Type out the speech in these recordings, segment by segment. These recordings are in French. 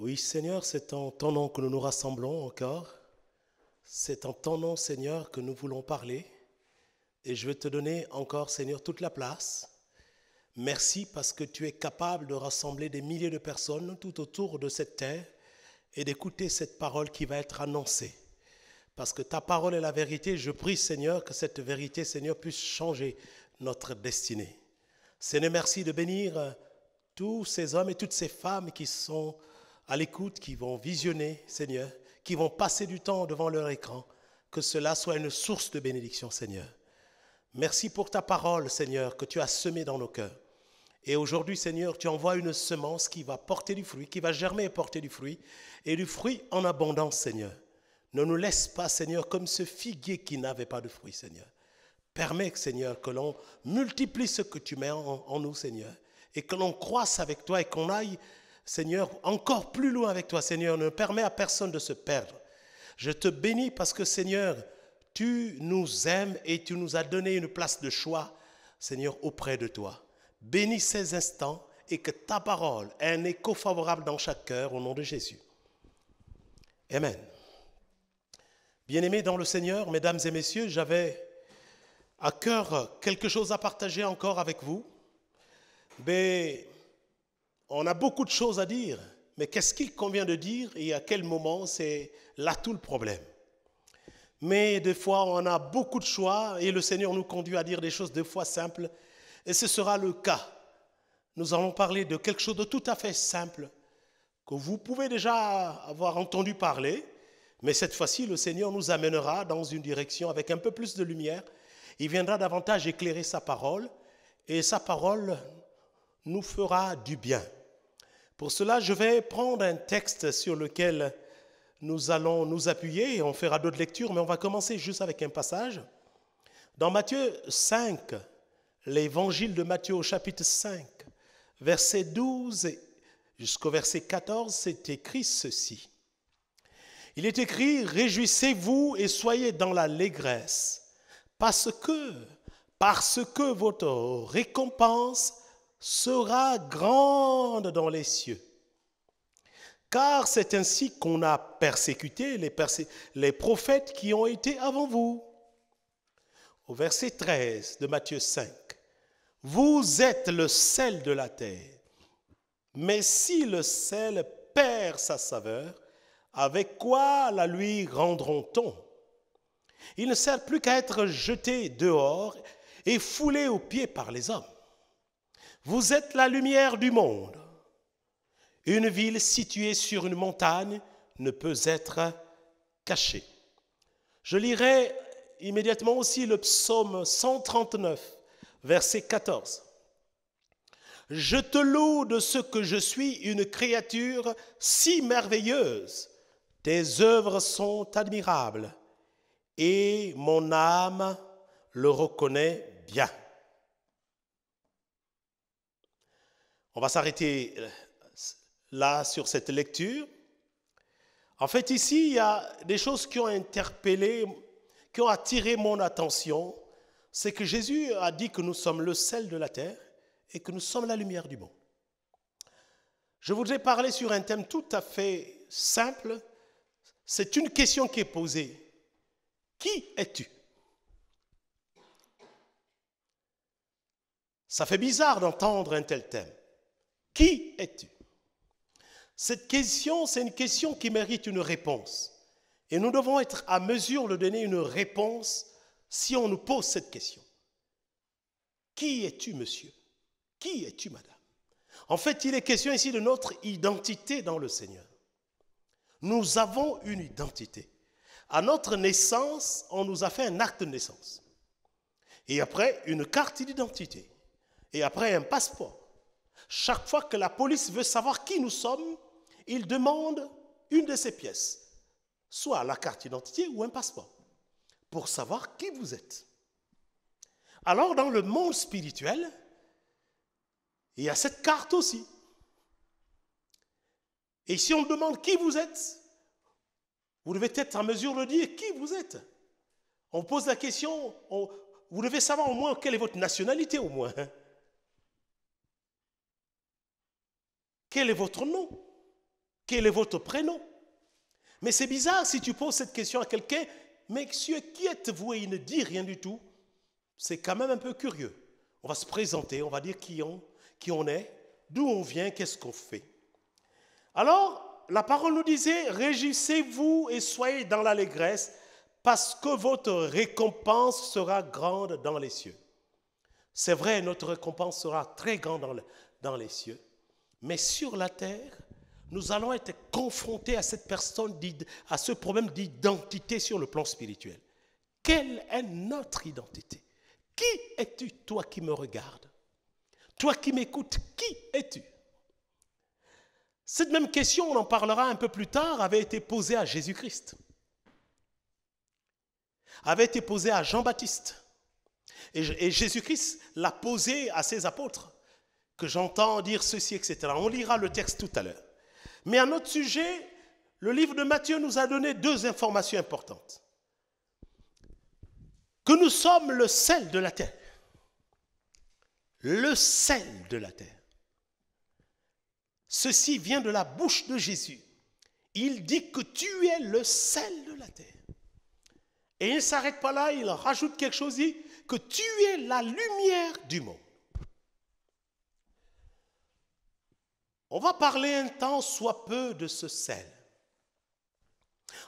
Oui, Seigneur, c'est en ton nom que nous nous rassemblons encore. C'est en ton nom, Seigneur, que nous voulons parler. Et je veux te donner encore, Seigneur, toute la place. Merci parce que tu es capable de rassembler des milliers de personnes tout autour de cette terre et d'écouter cette parole qui va être annoncée. Parce que ta parole est la vérité. Je prie, Seigneur, que cette vérité, Seigneur, puisse changer notre destinée. Seigneur, merci de bénir tous ces hommes et toutes ces femmes qui sont à l'écoute, qui vont visionner, Seigneur, qui vont passer du temps devant leur écran. Que cela soit une source de bénédiction, Seigneur. Merci pour ta parole, Seigneur, que tu as semée dans nos cœurs. Et aujourd'hui, Seigneur, tu envoies une semence qui va porter du fruit, qui va germer et porter du fruit, et du fruit en abondance, Seigneur. Ne nous laisse pas, Seigneur, comme ce figuier qui n'avait pas de fruit, Seigneur. Permets, Seigneur, que l'on multiplie ce que tu mets en nous, Seigneur, et que l'on croisse avec toi et qu'on aille, Seigneur, encore plus loin avec toi, Seigneur. Ne permets à personne de se perdre. Je te bénis parce que, Seigneur, tu nous aimes et tu nous as donné une place de choix, Seigneur, auprès de toi. Bénis ces instants et que ta parole ait un écho favorable dans chaque cœur, au nom de Jésus. Amen. Bien-aimés dans le Seigneur, mesdames et messieurs, j'avais à cœur quelque chose à partager encore avec vous. Mais on a beaucoup de choses à dire, mais qu'est-ce qu'il convient de dire et à quel moment, c'est là tout le problème. Mais des fois, on a beaucoup de choix et le Seigneur nous conduit à dire des choses des fois simples. Et ce sera le cas. Nous allons parler de quelque chose de tout à fait simple, que vous pouvez déjà avoir entendu parler, mais cette fois-ci, le Seigneur nous amènera dans une direction avec un peu plus de lumière. Il viendra davantage éclairer sa parole, et sa parole nous fera du bien. Pour cela, je vais prendre un texte sur lequel nous allons nous appuyer, et on fera d'autres lectures, mais on va commencer juste avec un passage. Dans Matthieu 5, l'évangile de Matthieu au chapitre 5, verset 12 jusqu'au verset 14, c'est écrit ceci. Il est écrit, « Réjouissez-vous et soyez dans l'allégresse, parce que votre récompense sera grande dans les cieux. Car c'est ainsi qu'on a persécuté les prophètes qui ont été avant vous. » Au verset 13 de Matthieu 5, « Vous êtes le sel de la terre, mais si le sel perd sa saveur, avec quoi la lui rendront-on? Il ne sert plus qu'à être jeté dehors et foulé aux pieds par les hommes. Vous êtes la lumière du monde. Une ville située sur une montagne ne peut être cachée. » Je lirai immédiatement aussi le psaume 139, verset 14. « Je te loue de ce que je suis une créature si merveilleuse. Tes œuvres sont admirables et mon âme le reconnaît bien. » On va s'arrêter là sur cette lecture. En fait, ici, il y a des choses qui ont interpellé, qui ont attiré mon attention. C'est que Jésus a dit que nous sommes le sel de la terre et que nous sommes la lumière du monde. Je voudrais parler sur un thème tout à fait simple. C'est une question qui est posée. Qui es-tu? Ça fait bizarre d'entendre un tel thème. Qui es-tu? Cette question, c'est une question qui mérite une réponse. Et nous devons être à mesure de donner une réponse si on nous pose cette question. Qui es-tu, monsieur? Qui es-tu, madame? En fait, il est question ici de notre identité dans le Seigneur. Nous avons une identité. À notre naissance, on nous a fait un acte de naissance. Et après, une carte d'identité. Et après, un passeport. Chaque fois que la police veut savoir qui nous sommes, il demande une de ces pièces, soit la carte d'identité ou un passeport, pour savoir qui vous êtes. Alors, dans le monde spirituel, il y a cette carte aussi. Et si on demande qui vous êtes, vous devez être en mesure de dire qui vous êtes. On pose la question, vous devez savoir au moins quelle est votre nationalité au moins. Quel est votre nom? quel est votre prénom? Mais c'est bizarre si tu poses cette question à quelqu'un, monsieur, qui êtes-vous? Et il ne dit rien du tout. C'est quand même un peu curieux. On va se présenter, on va dire qui on est, d'où on vient, qu'est-ce qu'on fait. Alors, la parole nous disait, réjouissez-vous et soyez dans l'allégresse, parce que votre récompense sera grande dans les cieux. C'est vrai, notre récompense sera très grande dans les cieux, mais sur la terre, nous allons être confrontés à cette personne, à ce problème d'identité sur le plan spirituel. Quelle est notre identité? Qui es-tu, toi qui me regardes? Toi qui m'écoutes, qui es-tu? Cette même question, on en parlera un peu plus tard, avait été posée à Jésus-Christ, avait été posée à Jean-Baptiste. Et Jésus-Christ l'a posée à ses apôtres, que j'entends dire ceci, etc. On lira le texte tout à l'heure. Mais à notre sujet, le livre de Matthieu nous a donné deux informations importantes. Que nous sommes le sel de la terre. Le sel de la terre. Ceci vient de la bouche de Jésus. Il dit que tu es le sel de la terre. Et il ne s'arrête pas là, il rajoute quelque chose, il dit que tu es la lumière du monde. On va parler un temps soit peu de ce sel.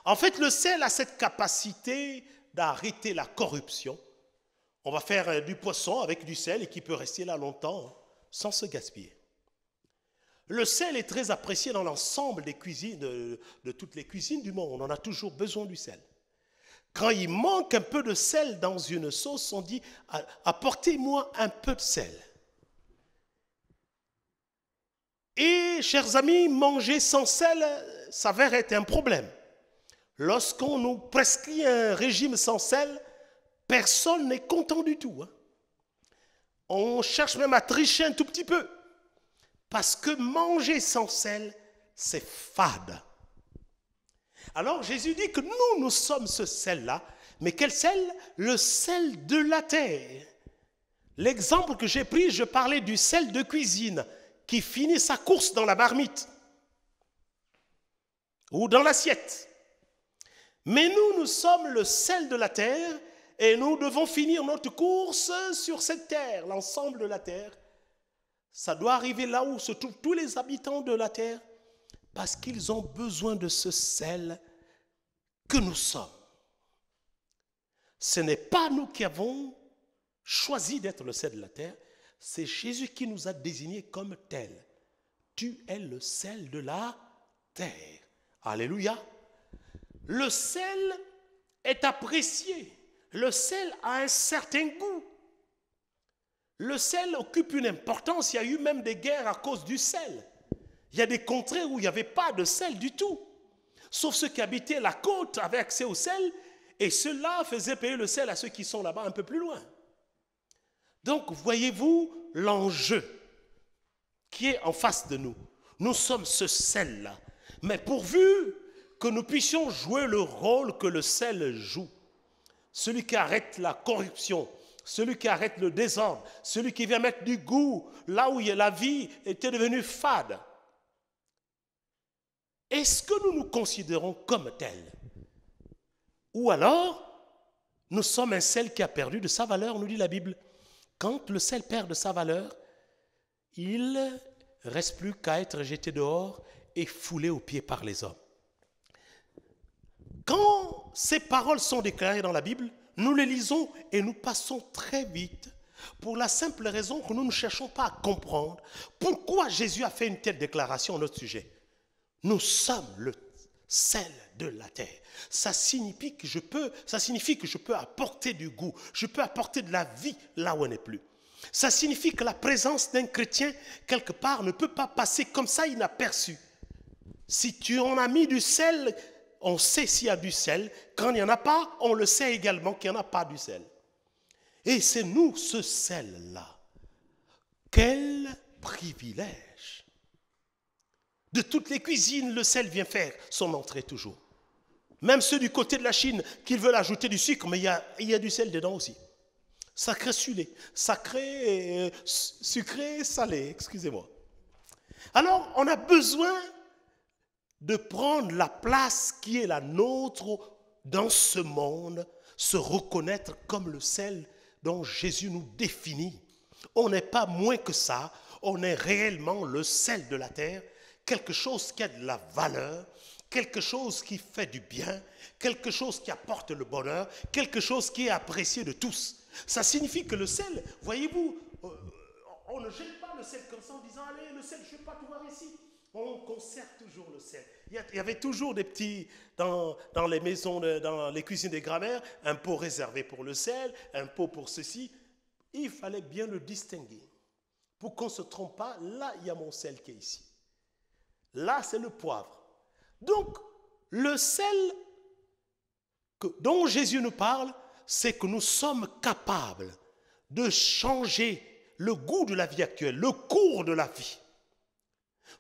En fait, le sel a cette capacité d'arrêter la corruption. On va faire du poisson avec du sel et qui peut rester là longtemps sans se gaspiller. Le sel est très apprécié dans l'ensemble des cuisines, de toutes les cuisines du monde. On a toujours besoin du sel. Quand il manque un peu de sel dans une sauce, on dit apportez-moi un peu de sel. Et, chers amis, manger sans sel s'avère être un problème. Lorsqu'on nous prescrit un régime sans sel, personne n'est content du tout. On cherche même à tricher un tout petit peu. Parce que manger sans sel, c'est fade. Alors Jésus dit que nous sommes ce sel-là. Mais quel sel? Le sel de la terre. L'exemple que j'ai pris, je parlais du sel de cuisine qui finit sa course dans la marmite ou dans l'assiette. Mais nous sommes le sel de la terre et nous devons finir notre course sur cette terre, l'ensemble de la terre. Ça doit arriver là où se trouvent tous les habitants de la terre parce qu'ils ont besoin de ce sel que nous sommes. Ce n'est pas nous qui avons choisi d'être le sel de la terre, c'est Jésus qui nous a désignés comme tel. Tu es le sel de la terre. Alléluia. Le sel est apprécié. Le sel a un certain goût. Le sel occupe une importance. Il y a eu même des guerres à cause du sel. Il y a des contrées où il n'y avait pas de sel du tout. Sauf ceux qui habitaient la côte avaient accès au sel et ceux-là faisaient payer le sel à ceux qui sont là-bas un peu plus loin. Donc, voyez-vous l'enjeu qui est en face de nous. Nous sommes ce sel-là. Mais pourvu que nous puissions jouer le rôle que le sel joue, celui qui arrête la corruption, celui qui arrête le désordre, celui qui vient mettre du goût là où la vie était devenue fade. Est-ce que nous nous considérons comme tels? Ou alors, nous sommes un sel qui a perdu de sa valeur, nous dit la Bible. Quand le sel perd de sa valeur, il ne reste plus qu'à être jeté dehors et foulé aux pieds par les hommes. Quand ces paroles sont déclarées dans la Bible, nous les lisons et nous passons très vite pour la simple raison que nous ne cherchons pas à comprendre pourquoi Jésus a fait une telle déclaration à notre sujet. Nous sommes le sel de la terre. Ça signifie que je peux apporter du goût, je peux apporter de la vie là où on n'est plus. Ça signifie que la présence d'un chrétien, quelque part, ne peut pas passer comme ça inaperçu. Si tu en as mis du sel, on sait s'il y a du sel. Quand il n'y en a pas, on le sait également qu'il n'y en a pas du sel. Et c'est nous, ce sel-là. Quel privilège! De toutes les cuisines, le sel vient faire son entrée toujours. Même ceux du côté de la Chine qui veulent ajouter du sucre, mais il y a du sel dedans aussi. Sacré sucré, salé, excusez-moi. Alors, on a besoin de prendre la place qui est la nôtre dans ce monde, se reconnaître comme le sel dont Jésus nous définit. On n'est pas moins que ça, on est réellement le sel de la terre, quelque chose qui a de la valeur, quelque chose qui fait du bien, quelque chose qui apporte le bonheur, quelque chose qui est apprécié de tous. Ça signifie que le sel, voyez-vous, on ne jette pas le sel comme ça en disant, allez, le sel, je ne vais pas tout voir ici. On conserve toujours le sel. Il y avait toujours des petits, dans les maisons, dans les cuisines des grands-mères, un pot réservé pour le sel, un pot pour ceci. Il fallait bien le distinguer. Pour qu'on ne se trompe pas, là, il y a mon sel qui est ici. Là, c'est le poivre. Donc, le sel dont Jésus nous parle, c'est que nous sommes capables de changer le goût de la vie actuelle, le cours de la vie.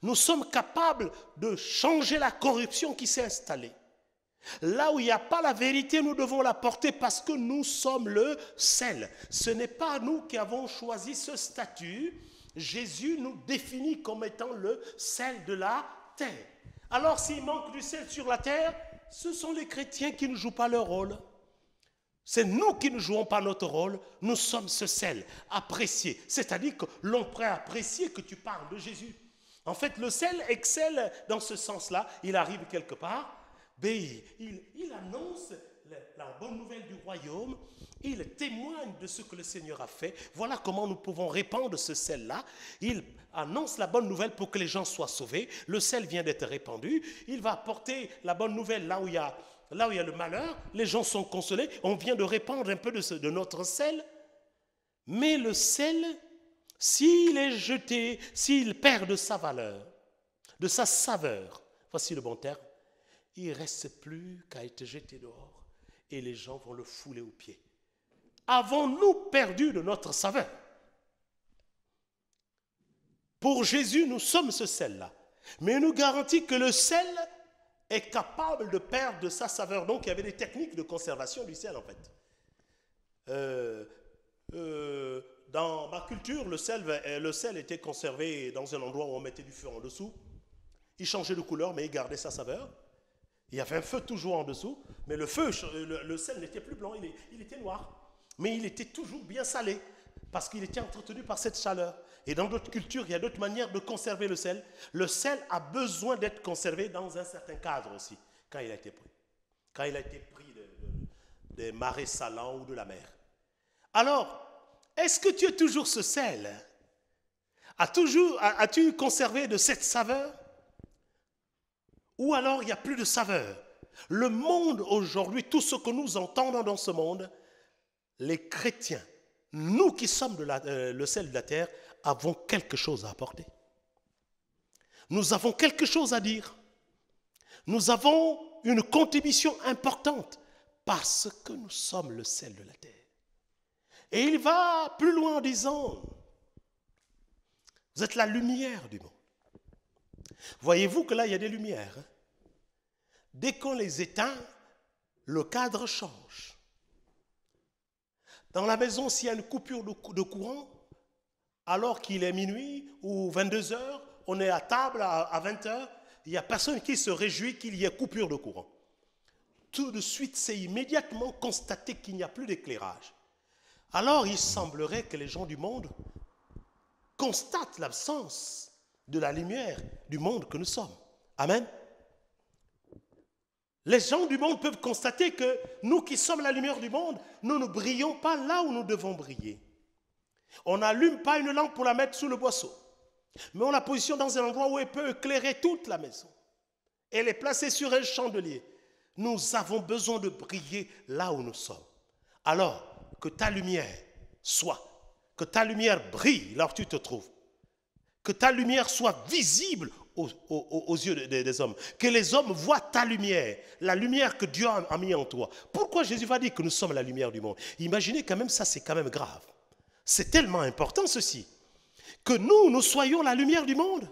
Nous sommes capables de changer la corruption qui s'est installée. Là où il n'y a pas la vérité, nous devons la porter parce que nous sommes le sel. Ce n'est pas nous qui avons choisi ce statut. Jésus nous définit comme étant le sel de la terre. Alors s'il manque du sel sur la terre, ce sont les chrétiens qui ne jouent pas leur rôle. C'est nous qui ne jouons pas notre rôle. Nous sommes ce sel apprécié. C'est-à-dire que l'on pourrait apprécier que tu parles de Jésus. En fait, le sel excelle dans ce sens-là. Il arrive quelque part, il annonce la bonne nouvelle du royaume, il témoigne de ce que le Seigneur a fait. Voilà comment nous pouvons répandre ce sel-là. Il annonce la bonne nouvelle pour que les gens soient sauvés. Le sel vient d'être répandu. Il va apporter la bonne nouvelle là où il y a le malheur. Les gens sont consolés. On vient de répandre un peu de notre sel. Mais le sel, s'il est jeté, s'il perd de sa valeur, de sa saveur, voici le bon terme, il ne reste plus qu'à être jeté dehors et les gens vont le fouler aux pieds. Avons-nous perdu de notre saveur? Pour Jésus, nous sommes ce sel-là. Mais il nous garantit que le sel est capable de perdre de sa saveur. Donc, il y avait des techniques de conservation du sel, en fait. Dans ma culture, le sel était conservé dans un endroit où on mettait du feu en dessous. Il changeait de couleur, mais il gardait sa saveur. Il y avait un feu toujours en dessous, mais le sel n'était plus blanc, il était noir. Mais il était toujours bien salé, parce qu'il était entretenu par cette chaleur. Et dans d'autres cultures, il y a d'autres manières de conserver le sel. Le sel a besoin d'être conservé dans un certain cadre aussi, quand il a été pris. Quand il a été pris des marais salants ou de la mer. Alors, est-ce que tu es toujours ce sel? As-tu conservé de cette saveur? Ou alors il n'y a plus de saveur? Le monde aujourd'hui, tout ce que nous entendons dans ce monde, les chrétiens, nous qui sommes le sel de la terre, avons quelque chose à apporter. Nous avons quelque chose à dire. Nous avons une contribution importante parce que nous sommes le sel de la terre. Et il va plus loin en disant, vous êtes la lumière du monde. Voyez-vous que là, il y a des lumières. Hein? Dès qu'on les éteint, le cadre change. Dans la maison, s'il y a une coupure de courant, alors qu'il est minuit ou 22 heures, on est à table à 20 heures, il n'y a personne qui se réjouit qu'il y ait coupure de courant. Tout de suite, c'est immédiatement constaté qu'il n'y a plus d'éclairage. Alors, il semblerait que les gens du monde constatent l'absence de la lumière du monde que nous sommes. Amen. Les gens du monde peuvent constater que nous qui sommes la lumière du monde, nous ne brillons pas là où nous devons briller. On n'allume pas une lampe pour la mettre sous le boisseau, mais on la positionne dans un endroit où elle peut éclairer toute la maison. Elle est placée sur un chandelier. Nous avons besoin de briller là où nous sommes. Alors, que ta lumière que ta lumière brille là où tu te trouves. Que ta lumière soit visible aux yeux des hommes. Que les hommes voient ta lumière, la lumière que Dieu a mis en toi. Pourquoi Jésus va dire que nous sommes la lumière du monde? Imaginez quand même ça, c'est quand même grave. C'est tellement important ceci. Que nous soyons la lumière du monde.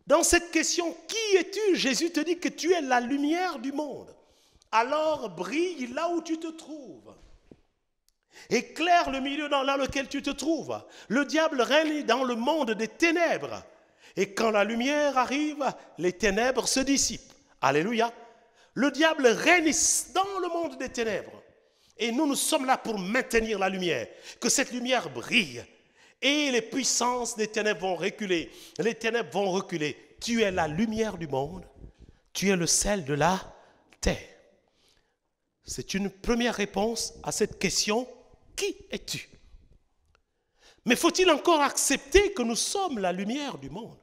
Dans cette question, qui es-tu? Jésus te dit que tu es la lumière du monde. Alors brille là où tu te trouves. Éclaire le milieu dans lequel tu te trouves. Le diable règne dans le monde des ténèbres. Et quand la lumière arrive, les ténèbres se dissipent. Alléluia. Le diable règne dans le monde des ténèbres. Et nous sommes là pour maintenir la lumière. Que cette lumière brille. Et les puissances des ténèbres vont reculer. Les ténèbres vont reculer. Tu es la lumière du monde. Tu es le sel de la terre. C'est une première réponse à cette question. Qui es-tu? Mais faut-il encore accepter que nous sommes la lumière du monde?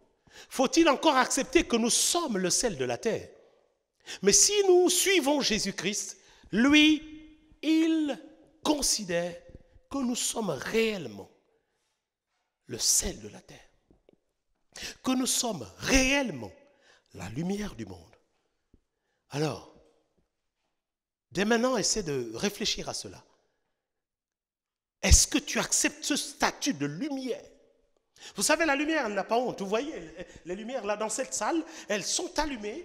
Faut-il encore accepter que nous sommes le sel de la terre? Mais si nous suivons Jésus-Christ, lui, il considère que nous sommes réellement le sel de la terre, que nous sommes réellement la lumière du monde. Alors, dès maintenant, essaie de réfléchir à cela. Est-ce que tu acceptes ce statut de lumière? Vous savez, la lumière, elle n'a pas honte. Vous voyez, les lumières là dans cette salle, elles sont allumées,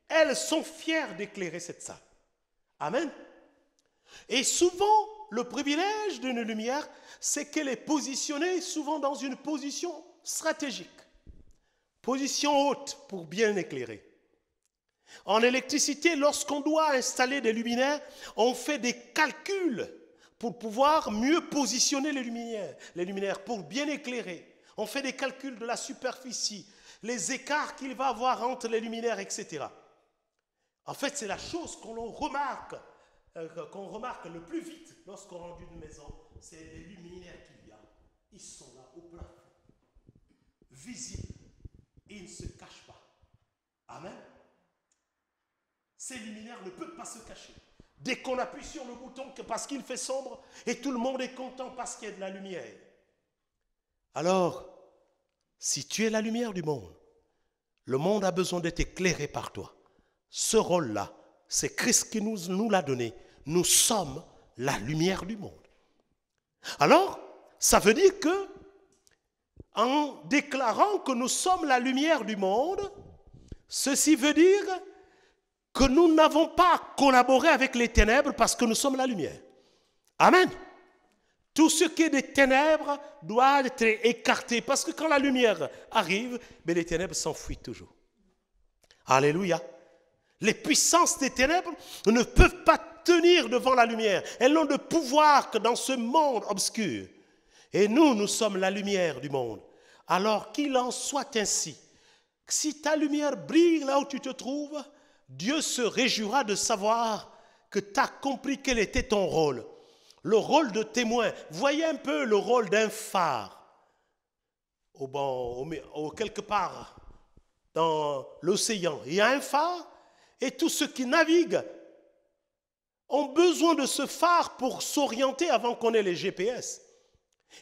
elles sont fières d'éclairer cette salle. Amen. Et souvent, le privilège d'une lumière, c'est qu'elle est positionnée souvent dans une position stratégique. Position haute pour bien éclairer. En électricité, lorsqu'on doit installer des luminaires, on fait des calculs pour pouvoir mieux positionner les luminaires pour bien éclairer. On fait des calculs de la superficie, les écarts qu'il va avoir entre les luminaires, etc. En fait, c'est la chose qu'on remarque le plus vite lorsqu'on rentre d'une maison, c'est les luminaires qu'il y a. Ils sont là au plafond, visibles, et ils ne se cachent pas. Amen. Ces luminaires ne peuvent pas se cacher. Dès qu'on appuie sur le bouton, parce qu'il fait sombre, et tout le monde est content parce qu'il y a de la lumière. Alors, si tu es la lumière du monde, le monde a besoin d'être éclairé par toi. Ce rôle-là, c'est Christ qui nous l'a donné. Nous sommes la lumière du monde. Alors, ça veut dire que, en déclarant que nous sommes la lumière du monde, ceci veut dire que nous n'avons pas à collaborer avec les ténèbres parce que nous sommes la lumière. Amen. Tout ce qui est des ténèbres doit être écarté parce que quand la lumière arrive, les ténèbres s'enfuient toujours. Alléluia. Les puissances des ténèbres ne peuvent pas tenir devant la lumière. Elles n'ont de pouvoir que dans ce monde obscur. Et nous sommes la lumière du monde. Alors qu'il en soit ainsi. Si ta lumière brille là où tu te trouves, Dieu se réjouira de savoir que tu as compris quel était ton rôle. Le rôle de témoin. Voyez un peu le rôle d'un phare. Quelque part dans l'océan, il y a un phare et tous ceux qui naviguent ont besoin de ce phare pour s'orienter avant qu'on ait les GPS.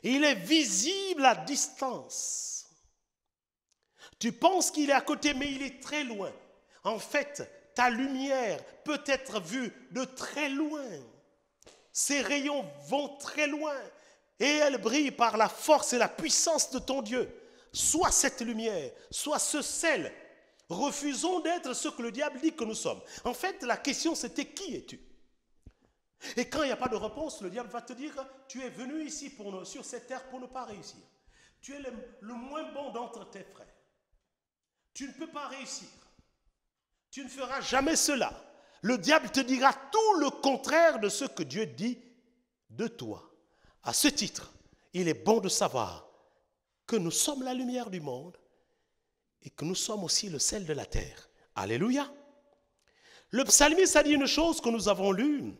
Il est visible à distance. Tu penses qu'il est à côté, mais il est très loin. En fait, ta lumière peut être vue de très loin. Ses rayons vont très loin et elle brille par la force et la puissance de ton Dieu. Sois cette lumière, sois ce sel. Refusons d'être ce que le diable dit que nous sommes. En fait, la question c'était qui es-tu? Et quand il n'y a pas de réponse, le diable va te dire tu es venu ici sur cette terre pour ne pas réussir. Tu es le moins bon d'entre tes frères. Tu ne peux pas réussir. Tu ne feras jamais cela. Le diable te dira tout le contraire de ce que Dieu dit de toi. À ce titre, il est bon de savoir que nous sommes la lumière du monde et que nous sommes aussi le sel de la terre. Alléluia. Le psalmiste a dit une chose que nous avons lue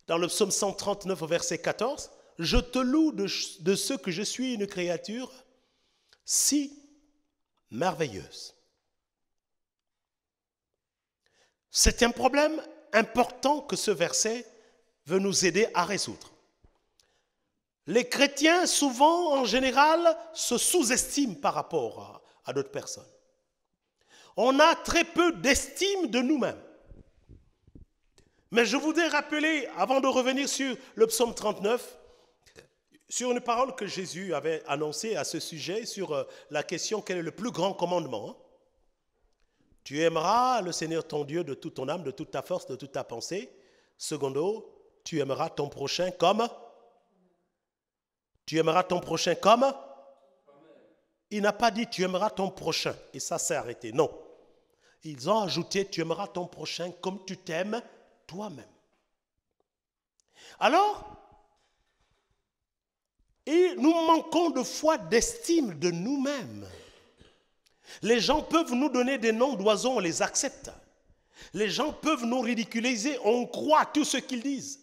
dans le psaume 139, verset 14. « Je te loue de ce que je suis une créature si merveilleuse. » C'est un problème important que ce verset veut nous aider à résoudre. Les chrétiens, souvent, en général, se sous-estiment par rapport à d'autres personnes. On a très peu d'estime de nous-mêmes. Mais je voudrais rappeler, avant de revenir sur le psaume 39, sur une parole que Jésus avait annoncée à ce sujet, sur la question quel est le plus grand commandement. Tu aimeras le Seigneur ton Dieu de toute ton âme, de toute ta force, de toute ta pensée. Secondo, tu aimeras ton prochain comme. Tu aimeras ton prochain comme. Il n'a pas dit tu aimeras ton prochain et ça s'est arrêté. Non. Ils ont ajouté tu aimeras ton prochain comme tu t'aimes toi-même. Alors, et nous manquons de foi, d'estime de nous-mêmes. Les gens peuvent nous donner des noms d'oiseaux, on les accepte. Les gens peuvent nous ridiculiser, on croit tout ce qu'ils disent.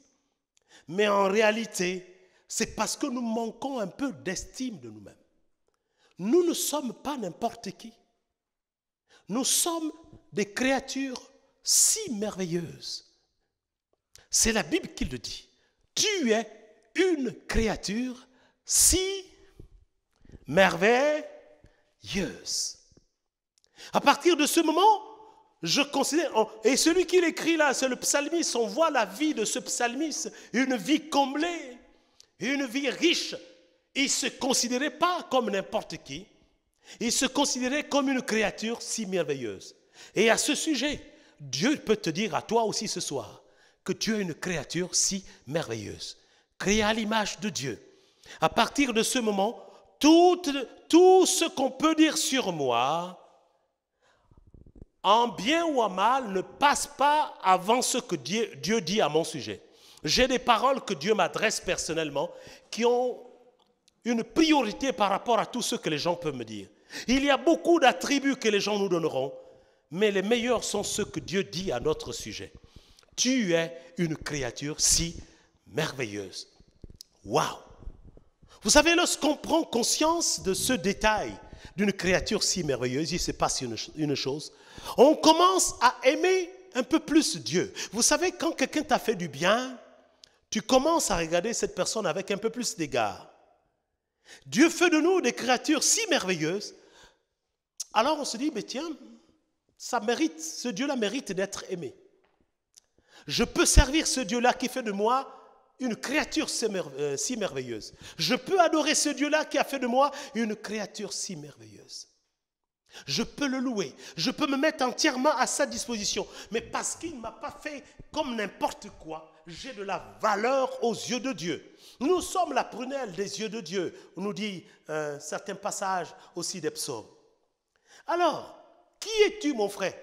Mais en réalité, c'est parce que nous manquons un peu d'estime de nous-mêmes. Nous ne sommes pas n'importe qui. Nous sommes des créatures si merveilleuses. C'est la Bible qui le dit. Tu es une créature si merveilleuse. À partir de ce moment, je considère, et celui qui l'écrit là, c'est le psalmiste, on voit la vie de ce psalmiste, une vie comblée, une vie riche. Il ne se considérait pas comme n'importe qui, il se considérait comme une créature si merveilleuse. Et à ce sujet, Dieu peut te dire à toi aussi ce soir que tu es une créature si merveilleuse, créée à l'image de Dieu. À partir de ce moment, tout ce qu'on peut dire sur moi, en bien ou en mal, ne passe pas avant ce que Dieu dit à mon sujet. J'ai des paroles que Dieu m'adresse personnellement qui ont une priorité par rapport à tout ce que les gens peuvent me dire. Il y a beaucoup d'attributs que les gens nous donneront, mais les meilleurs sont ceux que Dieu dit à notre sujet. Tu es une créature si merveilleuse. Waouh! Vous savez, lorsqu'on prend conscience de ce détail d'une créature si merveilleuse, il se passe une chose. On commence à aimer un peu plus Dieu. Vous savez, quand quelqu'un t'a fait du bien, tu commences à regarder cette personne avec un peu plus d'égard. Dieu fait de nous des créatures si merveilleuses. Alors on se dit, mais tiens, ça mérite, ce Dieu-là mérite d'être aimé. Je peux servir ce Dieu-là qui fait de moi une créature si merveilleuse. Je peux adorer ce Dieu-là qui a fait de moi une créature si merveilleuse. Je peux le louer. Je peux me mettre entièrement à sa disposition. Mais parce qu'il ne m'a pas fait comme n'importe quoi, j'ai de la valeur aux yeux de Dieu. Nous sommes la prunelle des yeux de Dieu, nous dit certains passages aussi des psaumes. Alors, qui es-tu, mon frère?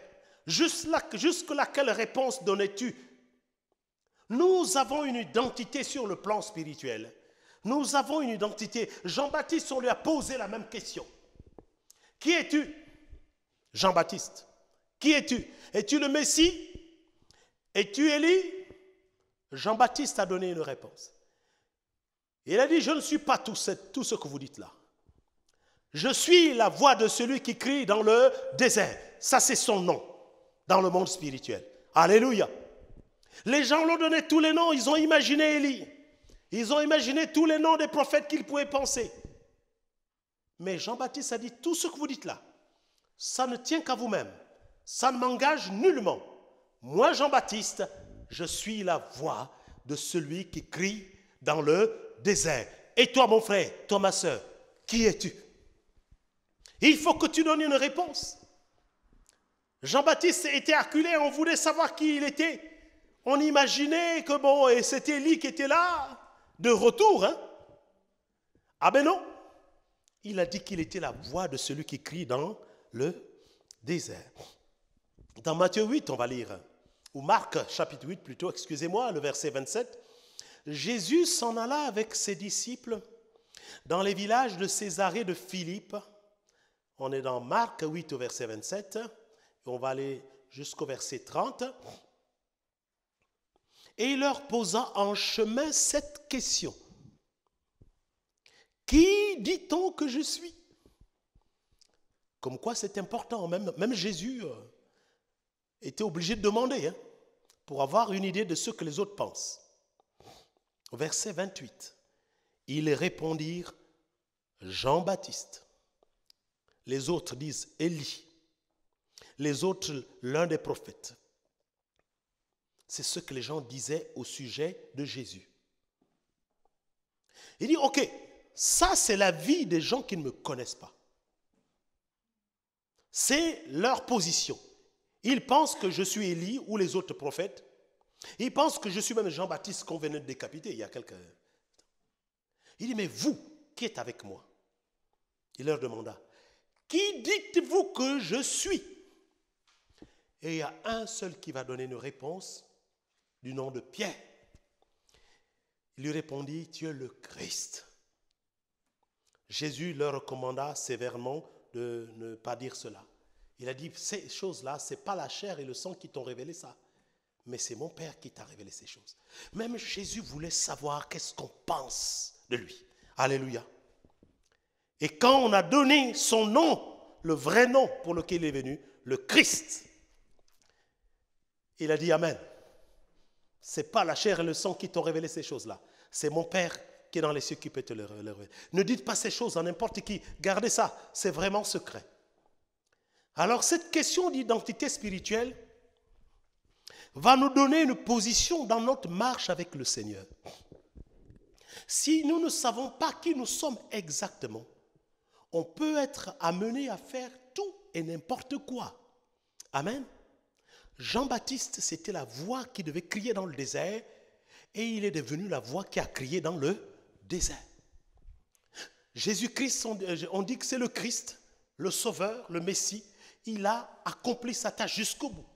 Jusque-là, quelle réponse donnais-tu? Nous avons une identité sur le plan spirituel. Nous avons une identité. Jean-Baptiste, on lui a posé la même question. Qui es-tu? Jean-Baptiste. Qui es-tu? Es-tu le Messie? Es-tu Élie? Jean-Baptiste a donné une réponse. Il a dit, je ne suis pas tout ce que vous dites là. Je suis la voix de celui qui crie dans le désert. Ça, c'est son nom dans le monde spirituel. Alléluia. Les gens l'ont donné tous les noms. Ils ont imaginé Élie. Ils ont imaginé tous les noms des prophètes qu'ils pouvaient penser. Mais Jean-Baptiste a dit, tout ce que vous dites là, ça ne tient qu'à vous-même. Ça ne m'engage nullement. Moi, Jean-Baptiste, je suis la voix de celui qui crie dans le désert. Et toi, mon frère, toi, ma soeur, qui es-tu? Il faut que tu donnes une réponse. Jean-Baptiste était acculé, on voulait savoir qui il était. On imaginait que bon, et c'était Élie qui était là, de retour. Hein? Ah ben non. Il a dit qu'il était la voix de celui qui crie dans le désert. Dans Matthieu 8, on va lire, ou Marc chapitre 8 plutôt, excusez-moi, le verset 27. Jésus s'en alla avec ses disciples dans les villages de Césarée de Philippe. On est dans Marc 8 au verset 27. Et on va aller jusqu'au verset 30. Et il leur posa en chemin cette question. Qui dit-on que je suis? Comme quoi c'est important. Même Jésus était obligé de demander hein, pour avoir une idée de ce que les autres pensent. Au verset 28, ils répondirent Jean-Baptiste. Les autres disent Élie. Les autres, l'un des prophètes. C'est ce que les gens disaient au sujet de Jésus. Il dit, ok, ça c'est la vie des gens qui ne me connaissent pas. C'est leur position. Ils pensent que je suis Élie ou les autres prophètes. Ils pensent que je suis même Jean-Baptiste qu'on venait de décapiter il y a quelques temps. Il dit, mais vous qui êtes avec moi? Il leur demanda, qui dites-vous que je suis? Et il y a un seul qui va donner une réponse du nom de Pierre. Il lui répondit, tu es le Christ. Jésus leur recommanda sévèrement de ne pas dire cela. Il a dit, ces choses-là, ce n'est pas la chair et le sang qui t'ont révélé ça, mais c'est mon Père qui t'a révélé ces choses. Même Jésus voulait savoir qu'est-ce qu'on pense de lui. Alléluia. Et quand on a donné son nom, le vrai nom pour lequel il est venu, le Christ, il a dit Amen. Ce n'est pas la chair et le sang qui t'ont révélé ces choses-là. C'est mon Père qui est dans les cieux qui peut te le révéler. Ne dites pas ces choses à n'importe qui. Gardez ça, c'est vraiment secret. Alors cette question d'identité spirituelle va nous donner une position dans notre marche avec le Seigneur. Si nous ne savons pas qui nous sommes exactement, on peut être amené à faire tout et n'importe quoi. Amen. Jean-Baptiste, c'était la voix qui devait crier dans le désert et il est devenu la voix qui a crié dans le désert. Jésus-Christ, on dit que c'est le Christ, le Sauveur, le Messie. Il a accompli sa tâche jusqu'au bout.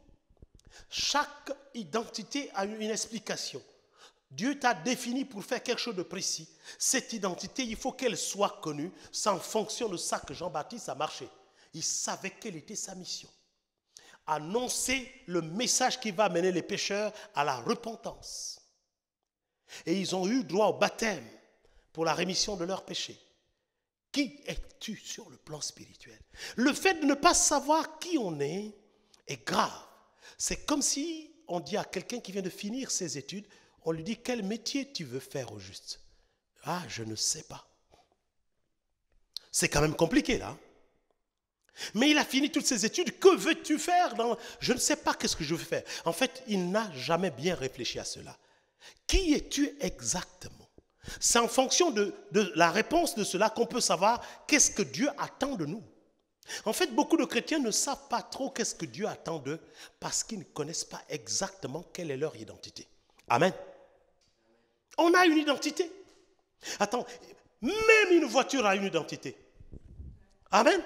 Chaque identité a une explication. Dieu t'a défini pour faire quelque chose de précis. Cette identité, il faut qu'elle soit connue. C'est en fonction de ça que Jean-Baptiste a marché. Il savait quelle était sa mission. Annoncer le message qui va amener les pécheurs à la repentance. Et ils ont eu droit au baptême pour la rémission de leurs péchés. Qui es-tu sur le plan spirituel? Le fait de ne pas savoir qui on est grave. C'est comme si on dit à quelqu'un qui vient de finir ses études, on lui dit quel métier tu veux faire au juste? Ah, je ne sais pas. C'est quand même compliqué là. Mais il a fini toutes ses études, que veux-tu faire Je ne sais pas qu'est-ce que je veux faire. En fait, il n'a jamais bien réfléchi à cela. Qui es-tu exactement? C'est en fonction de la réponse de cela qu'on peut savoir qu'est-ce que Dieu attend de nous. En fait, beaucoup de chrétiens ne savent pas trop qu'est-ce que Dieu attend d'eux parce qu'ils ne connaissent pas exactement quelle est leur identité. Amen. On a une identité. Attends, même une voiture a une identité. Amen.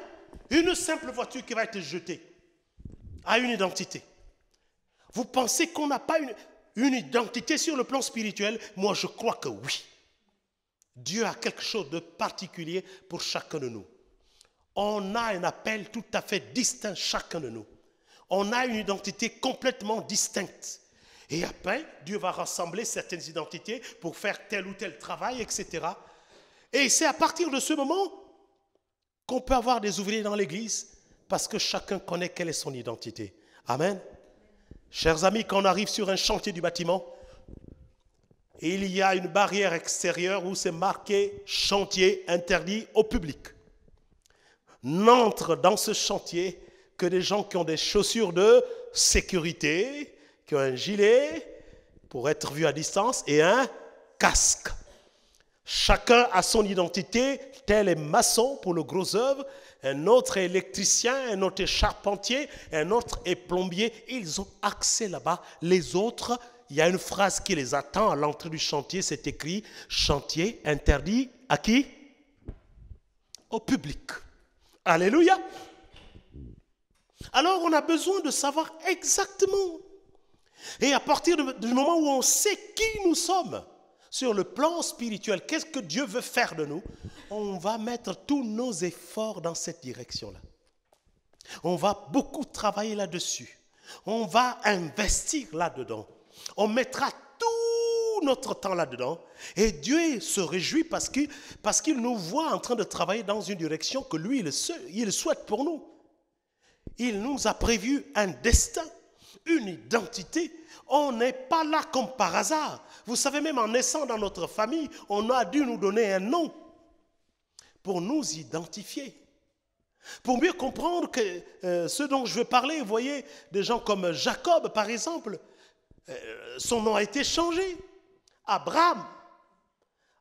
Une simple voiture qui va être jetée a une identité. Vous pensez qu'on n'a pas une identité sur le plan spirituel? Moi, je crois que oui. Dieu a quelque chose de particulier pour chacun de nous. On a un appel tout à fait distinct, chacun de nous. On a une identité complètement distincte. Et après, Dieu va rassembler certaines identités pour faire tel ou tel travail, etc. Et c'est à partir de ce moment qu'on peut avoir des ouvriers dans l'église parce que chacun connaît quelle est son identité. Amen. Chers amis, quand on arrive sur un chantier du bâtiment, il y a une barrière extérieure où c'est marqué « chantier interdit au public ». N'entrent dans ce chantier que des gens qui ont des chaussures de sécurité, qui ont un gilet pour être vu à distance et un casque. Chacun a son identité, tel est maçon pour le gros œuvre, un autre est électricien, un autre est charpentier, un autre est plombier. Ils ont accès là-bas. Les autres, il y a une phrase qui les attend à l'entrée du chantier, c'est écrit « chantier interdit à qui? Au public ». Alléluia. Alors on a besoin de savoir exactement. Et à partir du moment où on sait qui nous sommes, sur le plan spirituel, qu'est-ce que Dieu veut faire de nous, on va mettre tous nos efforts dans cette direction-là. On va beaucoup travailler là-dessus. On va investir là-dedans. On mettra tout notre temps là-dedans. Et Dieu se réjouit parce qu'il nous voit en train de travailler dans une direction que lui, il souhaite pour nous. Il nous a prévu un destin, une identité. On n'est pas là comme par hasard. Vous savez, même en naissant dans notre famille, on a dû nous donner un nom pour nous identifier. Pour mieux comprendre que ce dont je veux parler, vous voyez, des gens comme Jacob, par exemple, son nom a été changé. Abraham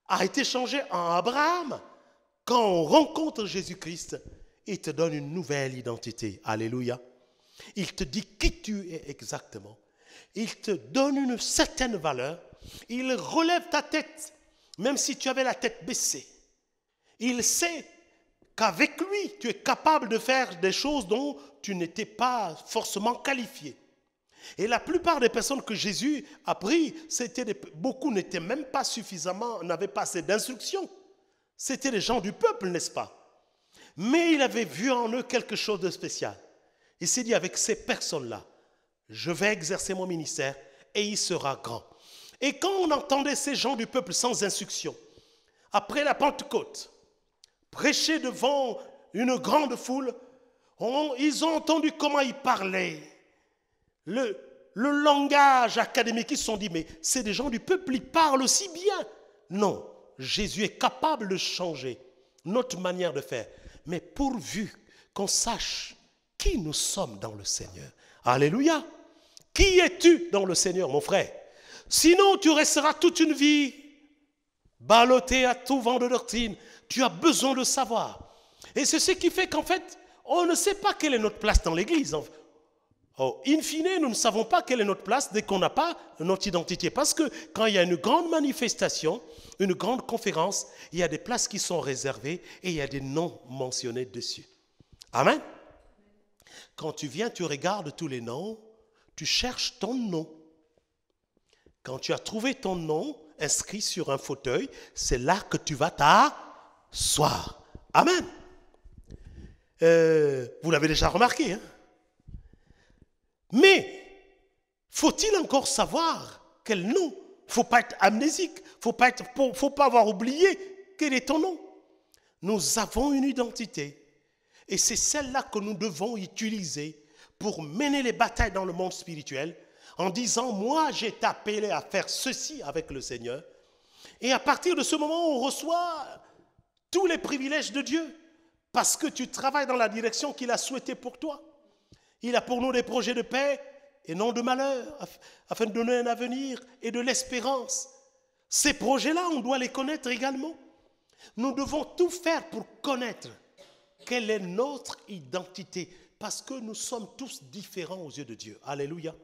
a été changé en Abraham. Quand on rencontre Jésus-Christ, il te donne une nouvelle identité. Alléluia. Il te dit qui tu es exactement. Il te donne une certaine valeur. Il relève ta tête, même si tu avais la tête baissée. Il sait qu'avec lui, tu es capable de faire des choses dont tu n'étais pas forcément qualifié. Et la plupart des personnes que Jésus a pris, beaucoup n'étaient même pas suffisamment, n'avaient pas assez d'instructions. C'était les gens du peuple, n'est-ce pas? Mais il avait vu en eux quelque chose de spécial. Il s'est dit, avec ces personnes-là, je vais exercer mon ministère et il sera grand. Et quand on entendait ces gens du peuple sans instruction, après la Pentecôte, prêcher devant une grande foule, ils ont entendu comment ils parlaient. Le langage académique, ils se sont dit, mais c'est des gens du peuple, ils parlent aussi bien. Non, Jésus est capable de changer notre manière de faire. Mais pourvu qu'on sache qui nous sommes dans le Seigneur. Alléluia. Qui es-tu dans le Seigneur, mon frère? Sinon, tu resteras toute une vie ballotté à tout vent de doctrine. Tu as besoin de savoir. Et c'est ce qui fait qu'en fait, on ne sait pas quelle est notre place dans l'Église. In fine, nous ne savons pas quelle est notre place dès qu'on n'a pas notre identité. Parce que quand il y a une grande manifestation, une grande conférence, il y a des places qui sont réservées et il y a des noms mentionnés dessus. Amen. Quand tu viens, tu regardes tous les noms, tu cherches ton nom. Quand tu as trouvé ton nom inscrit sur un fauteuil, c'est là que tu vas t'asseoir. Amen. Vous l'avez déjà remarqué, hein? Mais, faut-il encore savoir quel nom? Il ne faut pas être amnésique, il ne faut pas avoir oublié quel est ton nom. Nous avons une identité et c'est celle-là que nous devons utiliser pour mener les batailles dans le monde spirituel en disant, moi j'ai été appelé à faire ceci avec le Seigneur. Et à partir de ce moment, on reçoit tous les privilèges de Dieu parce que tu travailles dans la direction qu'il a souhaité pour toi. Il a pour nous des projets de paix et non de malheur, afin de donner un avenir et de l'espérance. Ces projets-là, on doit les connaître également. Nous devons tout faire pour connaître quelle est notre identité, parce que nous sommes tous différents aux yeux de Dieu. Alléluia.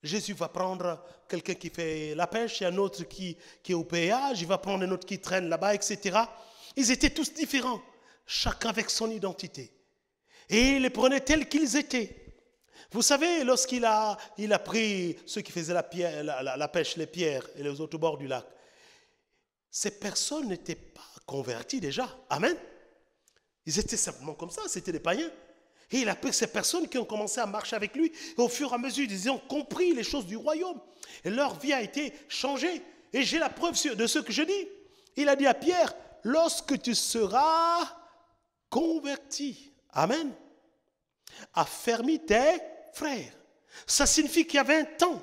Jésus va prendre quelqu'un qui fait la pêche et un autre qui est au péage, il va prendre un autre qui traîne là-bas, etc. Ils étaient tous différents, chacun avec son identité. Et il les prenait tels qu'ils étaient. Vous savez, lorsqu'il a pris ceux qui faisaient la pêche, les pierres et les autres bords du lac, ces personnes n'étaient pas converties déjà. Amen. Ils étaient simplement comme ça, c'était des païens. Et il a pris ces personnes qui ont commencé à marcher avec lui. Et au fur et à mesure, ils ont compris les choses du royaume. Et leur vie a été changée. Et j'ai la preuve de ce que je dis. Il a dit à Pierre, lorsque tu seras converti, amen, affermis tes frères. Ça signifie qu'il y avait un temps.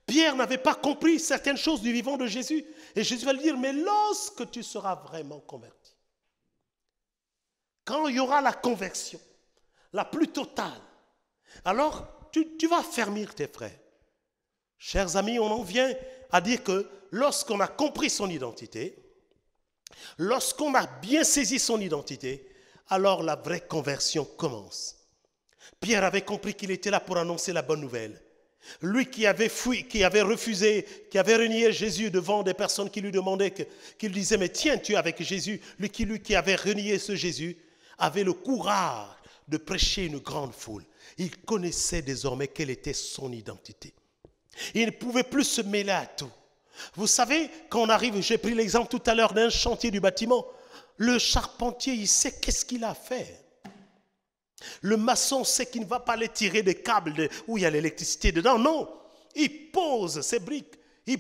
Pierre n'avait pas compris certaines choses du vivant de Jésus. Et Jésus va lui dire, mais lorsque tu seras vraiment converti, quand il y aura la conversion, la plus totale, alors tu vas affermir tes frères. Chers amis, on en vient à dire que lorsqu'on a compris son identité, lorsqu'on a bien saisi son identité, alors la vraie conversion commence. Pierre avait compris qu'il était là pour annoncer la bonne nouvelle. Lui qui avait fui, qui avait refusé, qui avait renié Jésus devant des personnes qui lui demandaient, qui lui disaient, mais tiens, tu es avec Jésus. Lui qui avait renié ce Jésus, avait le courage de prêcher une grande foule. Il connaissait désormais quelle était son identité. Il ne pouvait plus se mêler à tout. Vous savez, quand on arrive, j'ai pris l'exemple tout à l'heure d'un chantier du bâtiment, le charpentier, il sait qu'est-ce qu'il a à faire. Le maçon sait qu'il ne va pas les tirer des câbles où il y a l'électricité dedans. Non, il pose ses briques, il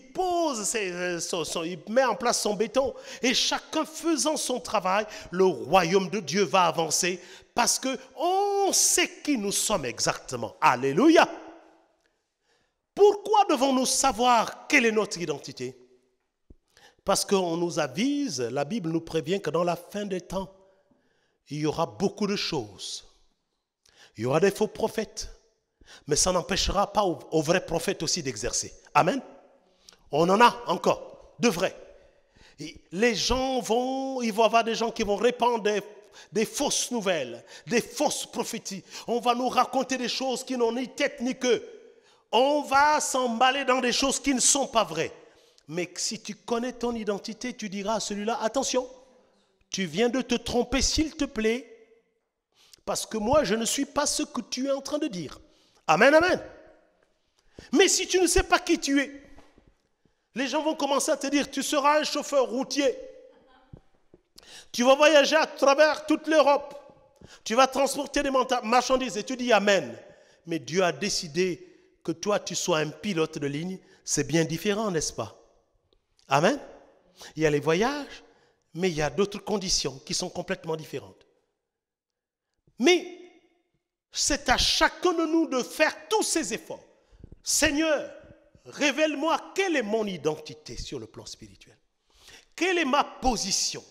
met en place son béton. Et chacun faisant son travail, le royaume de Dieu va avancer parce qu'on sait qui nous sommes exactement. Alléluia. Pourquoi devons-nous savoir quelle est notre identité? Parce qu'on nous avise, la Bible nous prévient que dans la fin des temps, il y aura beaucoup de choses. Il y aura des faux prophètes, mais ça n'empêchera pas aux vrais prophètes aussi d'exercer. Amen. On en a encore, de vrais. Et les gens il va y avoir des gens qui vont répandre des fausses nouvelles, des fausses prophéties. On va nous raconter des choses qui n'ont ni tête ni queue. On va s'emballer dans des choses qui ne sont pas vraies. Mais si tu connais ton identité, tu diras à celui-là, attention, tu viens de te tromper, s'il te plaît, parce que moi, je ne suis pas ce que tu es en train de dire. Amen, amen. Mais si tu ne sais pas qui tu es, les gens vont commencer à te dire, tu seras un chauffeur routier. Tu vas voyager à travers toute l'Europe. Tu vas transporter des marchandises et tu dis amen. Mais Dieu a décidé que toi, tu sois un pilote de ligne. C'est bien différent, n'est-ce pas? Amen. Il y a les voyages, mais il y a d'autres conditions qui sont complètement différentes. Mais c'est à chacun de nous de faire tous ces efforts. Seigneur, révèle-moi quelle est mon identité sur le plan spirituel. Quelle est ma position?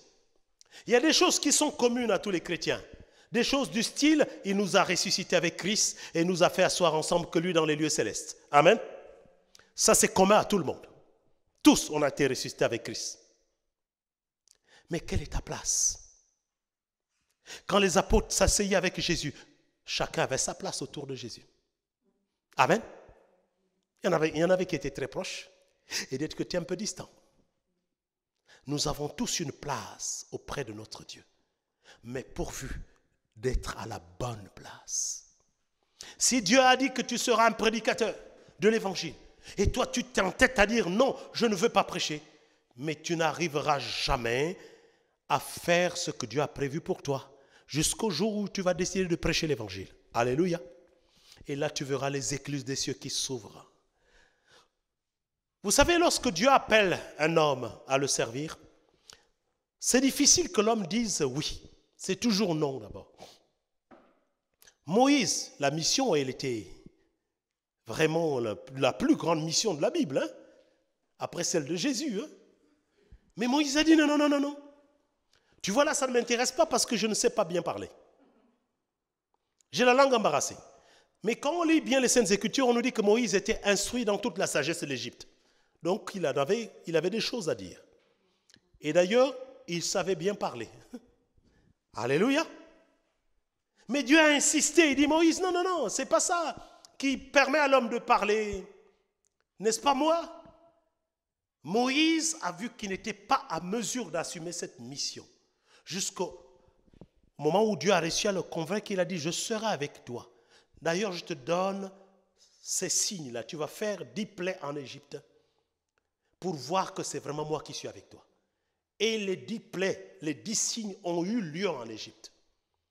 Il y a des choses qui sont communes à tous les chrétiens. Des choses du style, il nous a ressuscités avec Christ et nous a fait asseoir ensemble que lui dans les lieux célestes. Amen. Ça, c'est commun à tout le monde. Tous, on a été ressuscités avec Christ. Mais quelle est ta place? Quand les apôtres s'asseyaient avec Jésus, chacun avait sa place autour de Jésus. Amen. Il y en avait qui étaient très proches et d'autres qui étaient un peu distants. Nous avons tous une place auprès de notre Dieu, mais pourvu d'être à la bonne place. Si Dieu a dit que tu seras un prédicateur de l'évangile, et toi tu t'entêtes à dire non, je ne veux pas prêcher, mais tu n'arriveras jamais à faire ce que Dieu a prévu pour toi, jusqu'au jour où tu vas décider de prêcher l'évangile. Alléluia. Et là tu verras les écluses des cieux qui s'ouvrent. Vous savez, lorsque Dieu appelle un homme à le servir, c'est difficile que l'homme dise oui. C'est toujours non d'abord. Moïse, la mission, elle était vraiment la plus grande mission de la Bible, hein, après celle de Jésus. Hein. Mais Moïse a dit non, non, non, non, non. Tu vois là, ça ne m'intéresse pas parce que je ne sais pas bien parler. J'ai la langue embarrassée. Mais quand on lit bien les Saintes Écritures, on nous dit que Moïse était instruit dans toute la sagesse de l'Égypte. Donc il avait des choses à dire. Et d'ailleurs, il savait bien parler. Alléluia. Mais Dieu a insisté, il dit Moïse, non, non, non, c'est pas ça qui permet à l'homme de parler. N'est-ce pas moi? Moïse a vu qu'il n'était pas à mesure d'assumer cette mission. Jusqu'au moment où Dieu a réussi à le convaincre, il a dit, je serai avec toi. D'ailleurs, je te donne ces signes-là. Tu vas faire 10 plaies en Égypte pour voir que c'est vraiment moi qui suis avec toi. Et les 10 plaies, les 10 signes ont eu lieu en Égypte.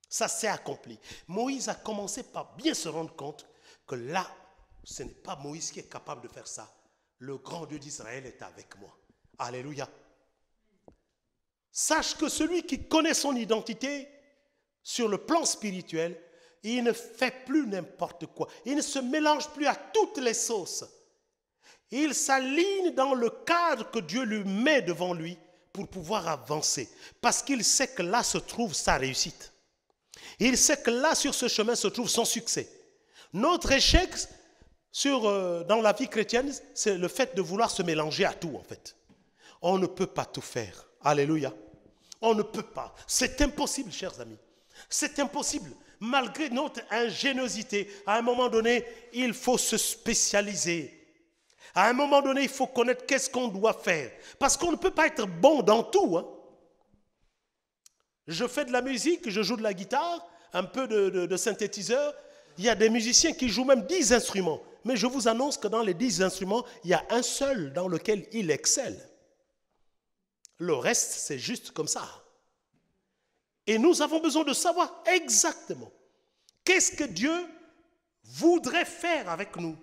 Ça s'est accompli. Moïse a commencé par bien se rendre compte que là, ce n'est pas Moïse qui est capable de faire ça. Le grand Dieu d'Israël est avec moi. Alléluia. Sache que celui qui connaît son identité sur le plan spirituel, il ne fait plus n'importe quoi. Il ne se mélange plus à toutes les sauces. Il s'aligne dans le cadre que Dieu lui met devant lui pour pouvoir avancer. Parce qu'il sait que là se trouve sa réussite. Il sait que là, sur ce chemin, se trouve son succès. Notre échec dans la vie chrétienne, c'est le fait de vouloir se mélanger à tout, en fait. On ne peut pas tout faire. Alléluia. On ne peut pas. C'est impossible, chers amis. C'est impossible. Malgré notre ingéniosité, à un moment donné, il faut se spécialiser. À un moment donné, il faut connaître qu'est-ce qu'on doit faire. Parce qu'on ne peut pas être bon dans tout. Hein. Je fais de la musique, je joue de la guitare, un peu de synthétiseur. Il y a des musiciens qui jouent même 10 instruments. Mais je vous annonce que dans les 10 instruments, il y a un seul dans lequel il excelle. Le reste, c'est juste comme ça. Et nous avons besoin de savoir exactement qu'est-ce que Dieu voudrait faire avec nous.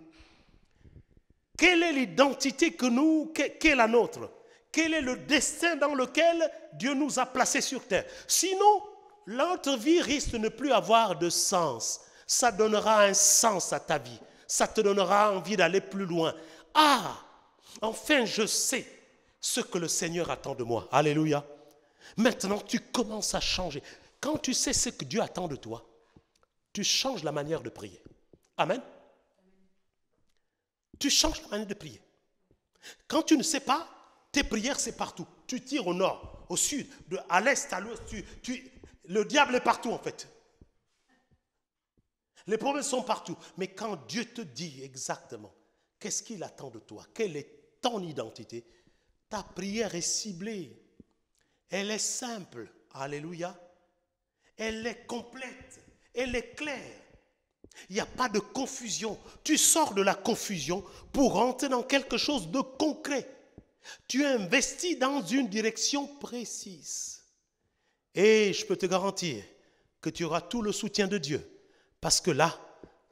Quelle est l'identité qu'est la nôtre? Quel est le destin dans lequel Dieu nous a placés sur terre? Sinon, notre vie risque de ne plus avoir de sens. Ça donnera un sens à ta vie. Ça te donnera envie d'aller plus loin. Ah, enfin je sais ce que le Seigneur attend de moi. Alléluia. Maintenant, tu commences à changer. Quand tu sais ce que Dieu attend de toi, tu changes la manière de prier. Amen. Tu changes la manière de prier. Quand tu ne sais pas, tes prières, c'est partout. Tu tires au nord, au sud, à l'est, à l'ouest. Le diable est partout, en fait. Les problèmes sont partout. Mais quand Dieu te dit exactement qu'est-ce qu'il attend de toi, quelle est ton identité, ta prière est ciblée. Elle est simple. Alléluia. Elle est complète, elle est claire. Il n'y a pas de confusion. Tu sors de la confusion pour rentrer dans quelque chose de concret. Tu investis dans une direction précise. Et je peux te garantir que tu auras tout le soutien de Dieu. Parce que là,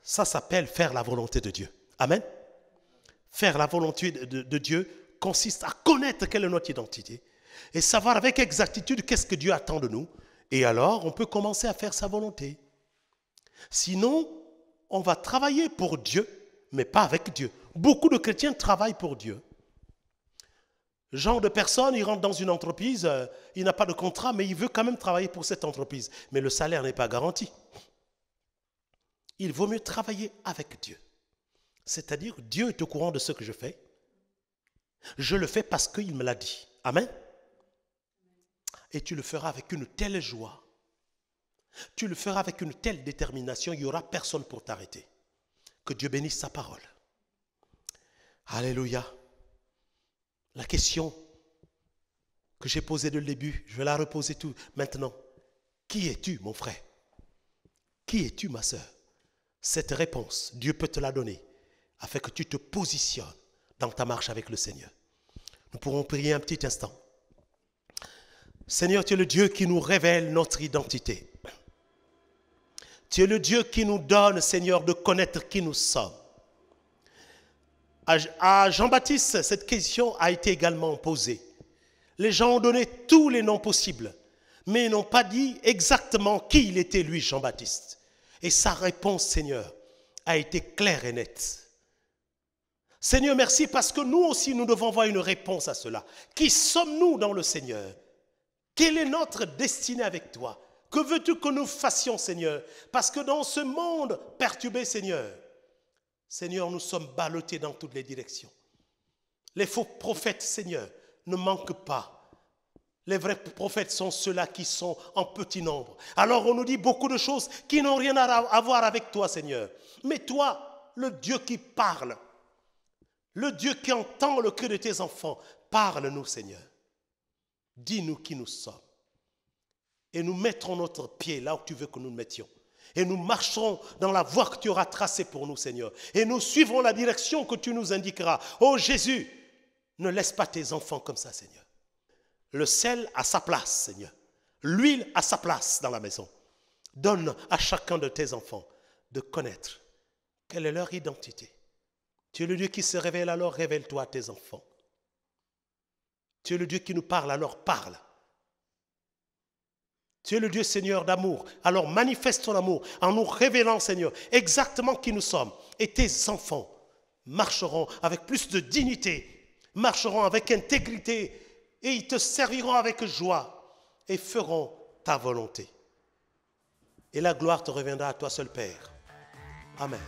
ça s'appelle faire la volonté de Dieu. Amen. Faire la volonté de Dieu consiste à connaître quelle est notre identité et savoir avec exactitude qu'est-ce que Dieu attend de nous. Et alors, on peut commencer à faire sa volonté. Sinon, on va travailler pour Dieu, mais pas avec Dieu. Beaucoup de chrétiens travaillent pour Dieu. Genre de personne, il rentre dans une entreprise, il n'a pas de contrat, mais il veut quand même travailler pour cette entreprise. Mais le salaire n'est pas garanti. Il vaut mieux travailler avec Dieu. C'est-à-dire, Dieu est au courant de ce que je fais. Je le fais parce qu'il me l'a dit. Amen. Et tu le feras avec une telle joie. Tu le feras avec une telle détermination, il n'y aura personne pour t'arrêter. Que Dieu bénisse sa parole. Alléluia. La question que j'ai posée dès le début, je vais la reposer tout maintenant. Qui es-tu, mon frère? Qui es-tu, ma sœur? Cette réponse, Dieu peut te la donner afin que tu te positionnes dans ta marche avec le Seigneur. Nous pourrons prier un petit instant. Seigneur, tu es le Dieu qui nous révèle notre identité. Tu es le Dieu qui nous donne, Seigneur, de connaître qui nous sommes. À Jean-Baptiste, cette question a été également posée. Les gens ont donné tous les noms possibles, mais ils n'ont pas dit exactement qui il était, lui, Jean-Baptiste. Et sa réponse, Seigneur, a été claire et nette. Seigneur, merci parce que nous aussi, nous devons avoir une réponse à cela. Qui sommes-nous dans le Seigneur? Quelle est notre destinée avec toi? Que veux-tu que nous fassions, Seigneur? Parce que dans ce monde perturbé, Seigneur, nous sommes ballottés dans toutes les directions. Les faux prophètes, Seigneur, ne manquent pas. Les vrais prophètes sont ceux-là qui sont en petit nombre. Alors on nous dit beaucoup de choses qui n'ont rien à voir avec toi, Seigneur. Mais toi, le Dieu qui parle, le Dieu qui entend le cri de tes enfants, parle-nous, Seigneur. Dis-nous qui nous sommes. Et nous mettrons notre pied là où tu veux que nous le mettions. Et nous marcherons dans la voie que tu auras tracée pour nous, Seigneur. Et nous suivrons la direction que tu nous indiqueras. Oh Jésus, ne laisse pas tes enfants comme ça, Seigneur. Le sel a sa place, Seigneur. L'huile a sa place dans la maison. Donne à chacun de tes enfants de connaître quelle est leur identité. Tu es le Dieu qui se révèle, alors révèle-toi à tes enfants. Tu es le Dieu qui nous parle, alors parle. Tu es le Dieu, Seigneur, d'amour. Alors manifeste ton amour en nous révélant, Seigneur, exactement qui nous sommes. Et tes enfants marcheront avec plus de dignité, marcheront avec intégrité, et ils te serviront avec joie et feront ta volonté. Et la gloire te reviendra à toi seul, Père. Amen.